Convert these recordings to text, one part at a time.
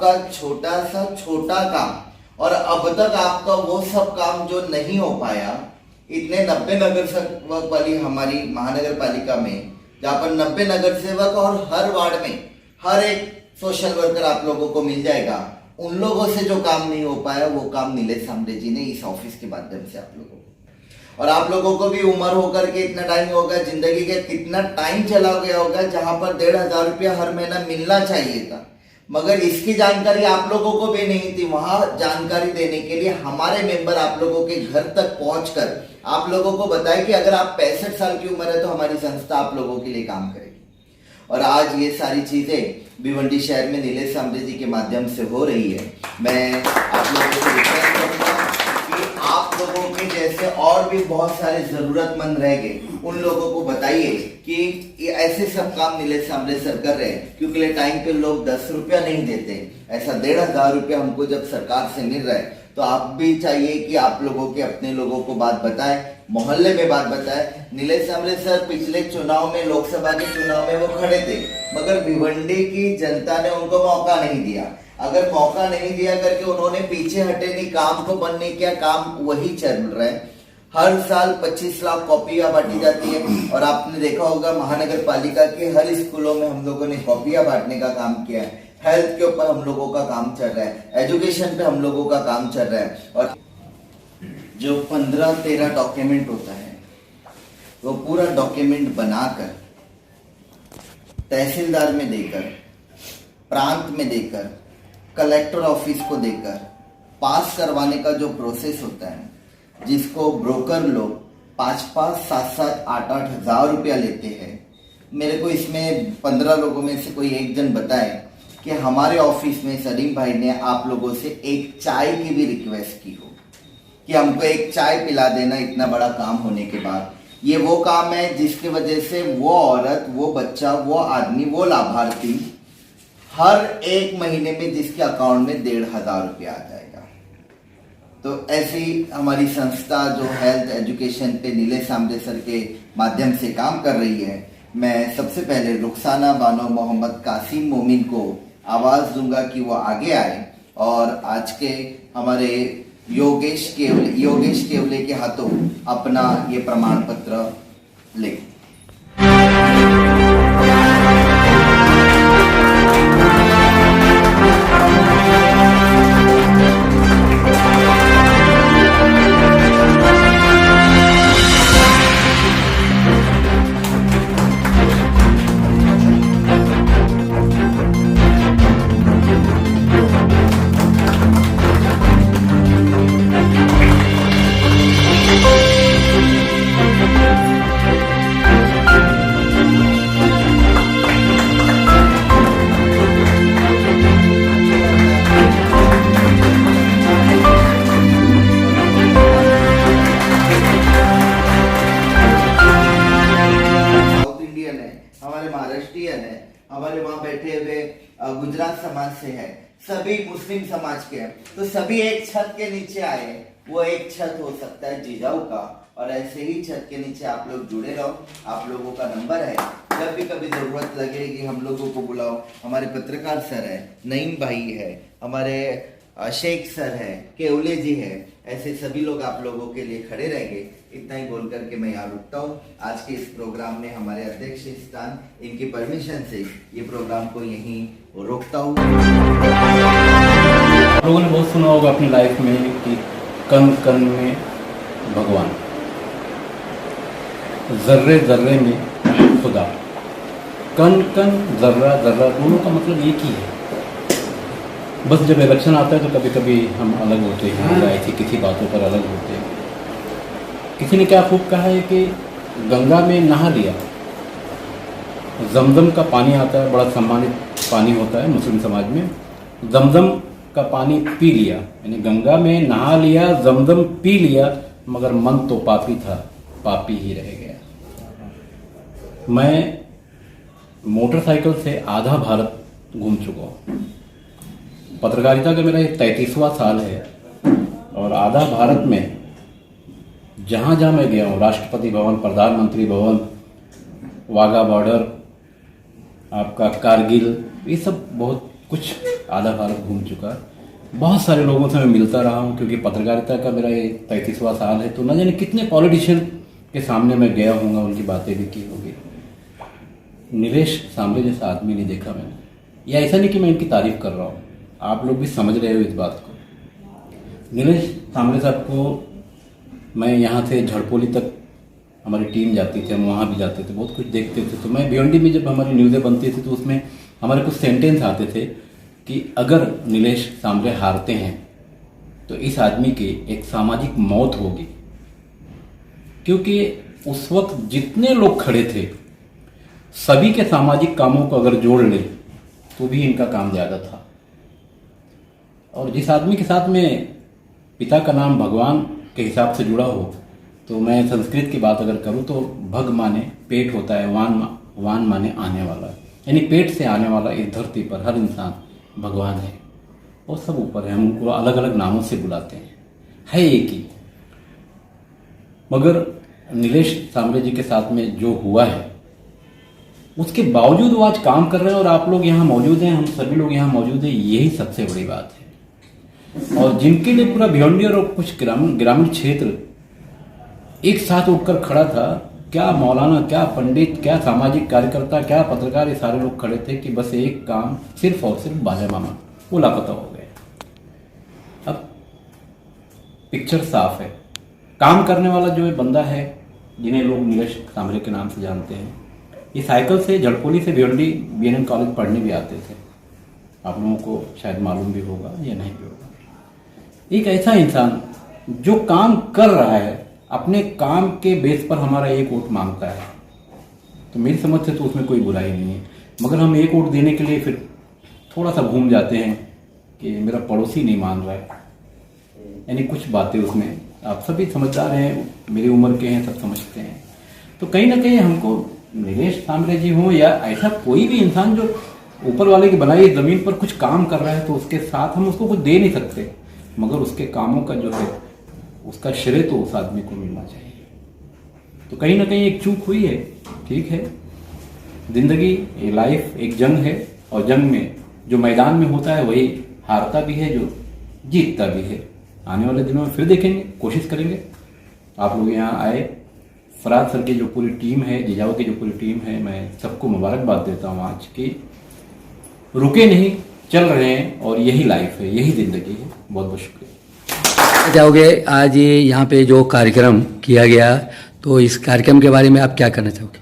आपका छोटा काम और अब तक आपका वो सब काम जो नहीं हो पाया, इतने 90 नगर सेवक वाली हमारी महानगर पालिका में, जहाँ पर 90 नगर सेवक और हर वार्ड में हर एक सोशल वर्कर आप लोगों को मिल जाएगा। उन लोगों से जो काम नहीं हो पाया वो काम नीलेश सांबरे जी ने इस ऑफिस के माध्यम से आप लोगों को, और आप लोगों को भी उम्र होकर के इतना टाइम होगा, जिंदगी का कितना टाइम चला गया होगा जहां पर 1500 रुपया हर महीना मिलना चाहिए था, मगर इसकी जानकारी आप लोगों को भी नहीं थी। वहां जानकारी देने के लिए हमारे मेंबर आप लोगों के घर तक पहुंचकर आप लोगों को बताए कि अगर आप 65 साल की उम्र है तो हमारी संस्था आप लोगों के लिए काम करेगी। और आज ये सारी चीजें भिवंडी शहर में नीलेश सांबरे जी के माध्यम से हो रही है। मैं आप लोगों से रिक्वेस्ट करूंगा कि आप लोगों के जैसे और भी बहुत सारे जरूरतमंद रह गए, उन लोगों को बताइए कि ऐसे सब काम नीलेश सांबरे सर कर रहे हैं, क्योंकि टाइम पे लोग 10 रुपया नहीं देते, ऐसा 1500 रुपया हमको जब सरकार से मिल रहा है, तो आप भी चाहिए कि आप लोगों के अपने लोगों को बात बताएं, मोहल्ले में बात बताएं। नीलेश सांबरे सर पिछले चुनाव में, लोकसभा के चुनाव में वो खड़े थे, मगर भिवंडी की जनता ने उनको मौका नहीं दिया। अगर मौका नहीं दिया करके उन्होंने पीछे हटे नहीं, काम को बंद नहीं किया, काम वही चल रहा है। हर साल 25 लाख कॉपियां बांटी जाती है, और आपने देखा होगा महानगर पालिका के हर स्कूलों में हम लोगों ने कॉपियां बांटने का काम किया है। हेल्थ के ऊपर हम लोगों का काम चल रहा है, एजुकेशन पे हम लोगों का काम चल रहा है। और जो 15-13 डॉक्यूमेंट होता है, वो पूरा डॉक्यूमेंट बनाकर तहसीलदार में देकर, प्रांत में देकर, कलेक्टर ऑफिस को देकर पास करवाने का जो प्रोसेस होता है, जिसको ब्रोकर लोग 5-5, 7-7, 8-8 हजार रुपया लेते हैं। मेरे को इसमें 15 लोगों में से कोई एक जन बताए कि हमारे ऑफिस में सलीम भाई ने आप लोगों से एक चाय की भी रिक्वेस्ट की हो कि हमको एक चाय पिला देना, इतना बड़ा काम होने के बाद। ये वो काम है जिसकी वजह से वो औरत, वो बच्चा, वो आदमी, वो लाभार्थी हर एक महीने में जिसके अकाउंट में 1500 रुपया आ जाएगा। तो ऐसी हमारी संस्था जो हेल्थ एजुकेशन पे नीलेश सांबरे सर के माध्यम से काम कर रही है, मैं सबसे पहले रुखसाना बानो मोहम्मद कासिम मोमिन को आवाज दूंगा कि वो आगे आए और आज के हमारे योगेश केवले के हाथों अपना ये प्रमाण पत्र ले। हमारे वहाँ बैठे हुए गुजरात समाज से है, सभी मुस्लिम समाज के हैं, तो सभी एक छत के नीचे आए। वो एक छत हो सकता है जिजाऊ का, और ऐसे ही छत के नीचे आप लोग जुड़े रहो। आप लोगों का नंबर है, जब भी कभी जरूरत लगेगी हम लोगों को बुलाओ। हमारे पत्रकार सर है, नईम भाई है, हमारे शेख सर है, केवले जी है, ऐसे सभी लोग आप लोगों के लिए खड़े रहेंगे। इतना ही बोल करके मैं यहाँ रुकता हूँ। आज के इस प्रोग्राम में हमारे अध्यक्ष स्थान, इनकी परमिशन से ये प्रोग्राम को यहीं रोकता हूँ। लोगों ने बहुत सुना होगा अपनी लाइफ में कि कण कण में भगवान, जर्रे जर्रे में खुदा। कण कण जर्रा जर्रा दोनों का मतलब एक ही है। बस जब इलेक्शन आता है तो कभी कभी हम अलग होते हैं, या ऐसी किसी बातों पर अलग होते हैं। किसी ने क्या खूब कहा है कि गंगा में नहा लिया, जमजम का पानी आता है, बड़ा सम्मानित पानी होता है मुस्लिम समाज में। जमजम का पानी पी लिया, यानी गंगा में नहा लिया, जमजम पी लिया, मगर मन तो पापी था, पापी ही रह गया। मैं मोटरसाइकिल से आधा भारत घूम चुका हूँ। पत्रकारिता का मेरा 33वां साल है, और आधा भारत में जहाँ जहाँ मैं गया हूँ, राष्ट्रपति भवन, प्रधानमंत्री भवन, वाघा बॉर्डर, आपका कारगिल, ये सब बहुत कुछ आधा भारत घूम चुका, बहुत सारे लोगों से मैं मिलता रहा हूँ, क्योंकि पत्रकारिता का मेरा ये 35वां साल है। तो न जाने कितने पॉलिटिशियन के सामने मैं गया हूँगा, उनकी बातें भी की होगी। नीलेश सांबले जैसा आदमी नहीं देखा मैंने। या ऐसा नहीं कि मैं इनकी तारीफ कर रहा हूँ, आप लोग भी समझ रहे हो इस बात को। नीलेश सांबले साहब को मैं यहाँ से झड़पोली तक हमारी टीम जाती थी, हम वहाँ भी जाते थे, बहुत कुछ देखते थे। तो मैं भिवंडी में जब हमारी न्यूज़ें बनती थी तो उसमें हमारे कुछ सेंटेंस आते थे कि अगर नीलेश सांबले हारते हैं तो इस आदमी की एक सामाजिक मौत होगी, क्योंकि उस वक्त जितने लोग खड़े थे सभी के सामाजिक कामों को अगर जोड़ ले तो भी इनका काम ज़्यादा था। और जिस आदमी के साथ में पिता का नाम भगवान के हिसाब से जुड़ा हो, तो मैं संस्कृत की बात अगर करूँ तो भग माने पेट होता है, वान माने आने वाला, यानी पेट से आने वाला इस धरती पर हर इंसान भगवान है। और सब ऊपर है, हम उनको अलग अलग नामों से बुलाते हैं, है एक ही। मगर नीलेश सांबले जी के साथ में जो हुआ है उसके बावजूद वो आज काम कर रहे हैं और आप लोग यहाँ मौजूद हैं, हम सभी लोग यहाँ मौजूद हैं, यही सबसे बड़ी बात है। और जिनके लिए पूरा भिवंडी और कुछ ग्रामीण क्षेत्र एक साथ उठकर खड़ा था, क्या मौलाना, क्या पंडित, क्या सामाजिक कार्यकर्ता, क्या पत्रकार, ये सारे लोग खड़े थे कि बस एक काम, सिर्फ और सिर्फ बाजा मामा, वो लापता हो गए। अब पिक्चर साफ है। काम करने वाला जो बंदा है, जिन्हें लोग नीलेश सांबले के नाम से जानते हैं, ये साइकिल से झड़पोली से भिवंडी BNN कॉलेज पढ़ने भी आते थे। आप लोगों को शायद मालूम भी होगा या नहीं भी होगा। एक ऐसा इंसान जो काम कर रहा है, अपने काम के बेस पर हमारा एक वोट मांगता है, तो मेरी समझ से तो उसमें कोई बुराई नहीं है। मगर हम एक वोट देने के लिए फिर थोड़ा सा घूम जाते हैं कि मेरा पड़ोसी नहीं मान रहा है, यानी कुछ बातें उसमें, आप सभी समझदार हैं, मेरी उम्र के हैं, सब समझते हैं। तो कहीं ना कहीं हमको नीलेश सांबले जी हों या ऐसा कोई भी इंसान जो ऊपर वाले की बनाई ज़मीन पर कुछ काम कर रहा है, तो उसके साथ हम उसको कुछ दे नहीं सकते, मगर उसके कामों का जो है उसका श्रेय तो उस आदमी को मिलना चाहिए। तो कहीं ना कहीं एक चूक हुई है, ठीक है। जिंदगी, ये लाइफ एक जंग है, और जंग में जो मैदान में होता है वही हारता भी है, जो जीतता भी है। आने वाले दिनों में फिर देखेंगे, कोशिश करेंगे। आप लोग यहाँ आए, फराज सर की जो पूरी टीम है, जिजाऊ की जो पूरी टीम है, मैं सबको मुबारकबाद देता हूँ आज की। रुके नहीं, चल रहे हैं, और यही लाइफ है, यही ज़िंदगी है। बहुत बहुत शुक्रिया। चाहोगे आज ये यहाँ पे जो कार्यक्रम किया गया, तो इस कार्यक्रम के बारे में आप क्या कहना चाहोगे?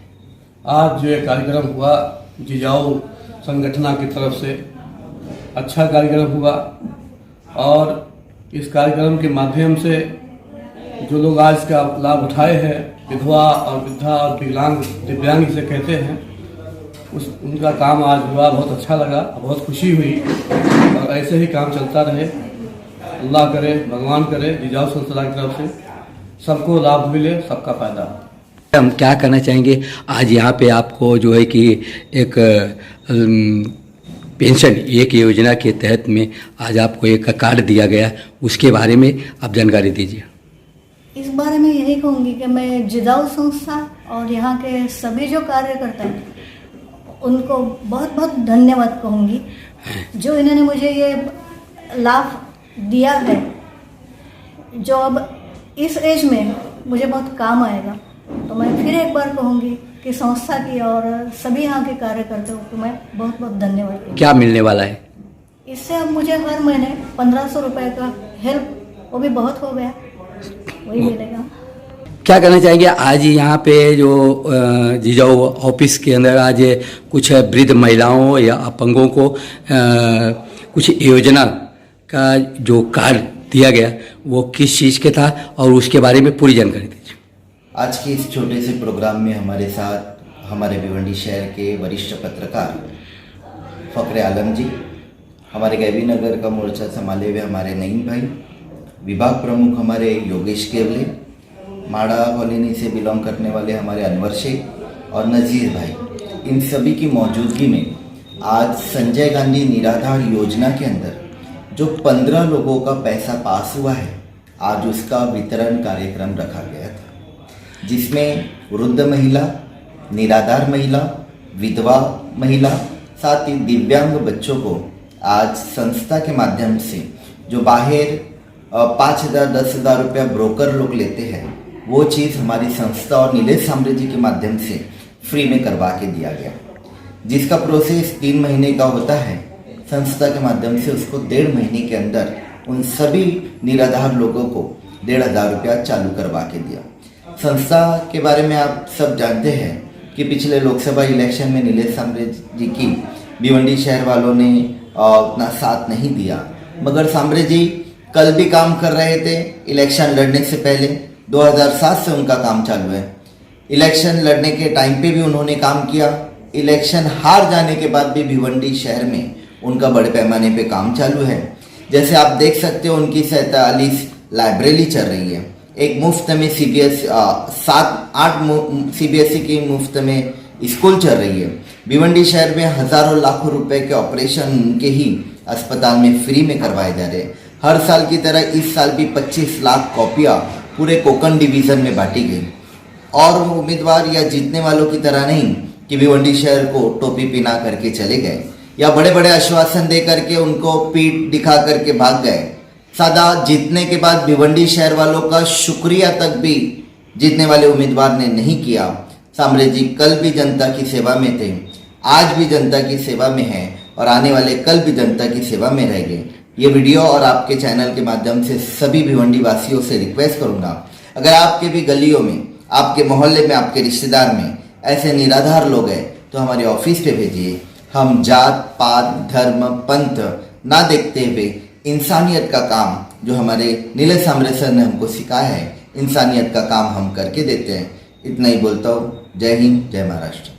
आज जो ये कार्यक्रम हुआ जिजाऊ संगठना की तरफ से अच्छा कार्यक्रम हुआ, और इस कार्यक्रम के माध्यम से जो लोग आज का लाभ उठाए हैं, विधवा और वृद्धा और दिव्यांग जिसे कहते हैं, उनका काम आज हुआ, बहुत अच्छा लगा, बहुत खुशी हुई। और ऐसे ही काम चलता रहे, अल्लाह करे, भगवान करे, जिजाऊ संस्था की तरफ से सबको लाभ मिले, सबका फायदा। हम क्या कहना चाहेंगे, आज यहाँ पे आपको जो है कि एक पेंशन एक योजना के तहत में आज आपको एक कार्ड दिया गया, उसके बारे में आप जानकारी दीजिए। इस बारे में यही कहूँगी कि मैं जिजाऊ संस्था और यहाँ के सभी जो कार्यकर्ता हैं उनको बहुत बहुत धन्यवाद कहूँगी, जो इन्होंने मुझे ये लाभ दिया है, जो अब इस एज में मुझे बहुत काम आएगा। तो मैं फिर एक बार कहूँगी कि संस्था की और सभी यहाँ के कार्यकर्ताओं को मैं बहुत बहुत धन्यवाद दूँगी। क्या मिलने वाला है इससे? अब मुझे हर महीने 1500 रुपये का हेल्प, वो भी बहुत हो गया, वही मिलेगा। क्या कहना चाहेंगे, आज यहाँ पे जो जिजाऊ ऑफिस के अंदर आज कुछ वृद्ध महिलाओं या अपंगों को कुछ योजना का जो कार्ड दिया गया, वो किस चीज़ के था, और उसके बारे में पूरी जानकारी दीजिए। आज के इस छोटे से प्रोग्राम में हमारे साथ हमारे भिवंडी शहर के वरिष्ठ पत्रकार फ़खरे आलम जी, हमारे गैबी नगर का मोर्चा संभाले हुए हमारे नईम भाई, विभाग प्रमुख हमारे योगेश केवले, माड़ा कॉलोनी से बिलोंग करने वाले हमारे अनवर शेख और नज़ीर भाई, इन सभी की मौजूदगी में आज संजय गांधी निराधार योजना के अंदर जो 15 लोगों का पैसा पास हुआ है, आज उसका वितरण कार्यक्रम रखा गया था, जिसमें वृद्ध महिला, निराधार महिला, विधवा महिला, साथ ही दिव्यांग बच्चों को आज संस्था के माध्यम से जो बाहर 5,000 10,000 रुपया ब्रोकर लोग लेते हैं, वो चीज़ हमारी संस्था और नीलेश सांबरे जी के माध्यम से फ्री में करवा के दिया गया, जिसका प्रोसेस 3 महीने का होता है। संस्था के माध्यम से उसको 1.5 महीने के अंदर उन सभी निराधार लोगों को 1,500 रुपया चालू करवा के दिया। संस्था के बारे में आप सब जानते हैं कि पिछले लोकसभा इलेक्शन में नीलेश सांबरे जी की भिवंडी शहर वालों ने उतना साथ नहीं दिया, मगर सांबरे जी कल भी काम कर रहे थे। इलेक्शन लड़ने से पहले 2007 से उनका काम चालू है। इलेक्शन लड़ने के टाइम पे भी उन्होंने काम किया। इलेक्शन हार जाने के बाद भी भिवंडी शहर में उनका बड़े पैमाने पे काम चालू है। जैसे आप देख सकते हो, उनकी 47 लाइब्रेरी चल रही है। एक मुफ्त में CBSE 7-8 CBSE की मुफ्त में स्कूल चल रही है। भिवंडी शहर में हजारों लाखों रुपए के ऑपरेशन उनके ही अस्पताल में फ्री में करवाए जा रहे हैं। हर साल की तरह इस साल भी 25 लाख कॉपियाँ पूरे कोकण डिवीज़न में बांटी गई। और उम्मीदवार या जीतने वालों की तरह नहीं कि भिवंडी शहर को टोपी पहना करके चले गए या बड़े बड़े आश्वासन दे करके उनको पीठ दिखा करके भाग गए। सादा जीतने के बाद भिवंडी शहर वालों का शुक्रिया तक भी जीतने वाले उम्मीदवार ने नहीं किया। सांबरे जी कल भी जनता की सेवा में थे, आज भी जनता की सेवा में है और आने वाले कल भी जनता की सेवा में रहेंगे। ये वीडियो और आपके चैनल के माध्यम से सभी भिवंडी वासियों से रिक्वेस्ट करूंगा, अगर आपके भी गलियों में, आपके मोहल्ले में, आपके रिश्तेदार में ऐसे निराधार लोग हैं तो हमारे ऑफिस पे भेजिए। हम जात पात धर्म पंथ ना देखते हुए इंसानियत का काम जो हमारे नीलेश सांबरे सर ने हमको सिखाया है, इंसानियत का काम हम करके देते हैं। इतना ही बोलता हूँ। जय हिंद, जय महाराष्ट्र।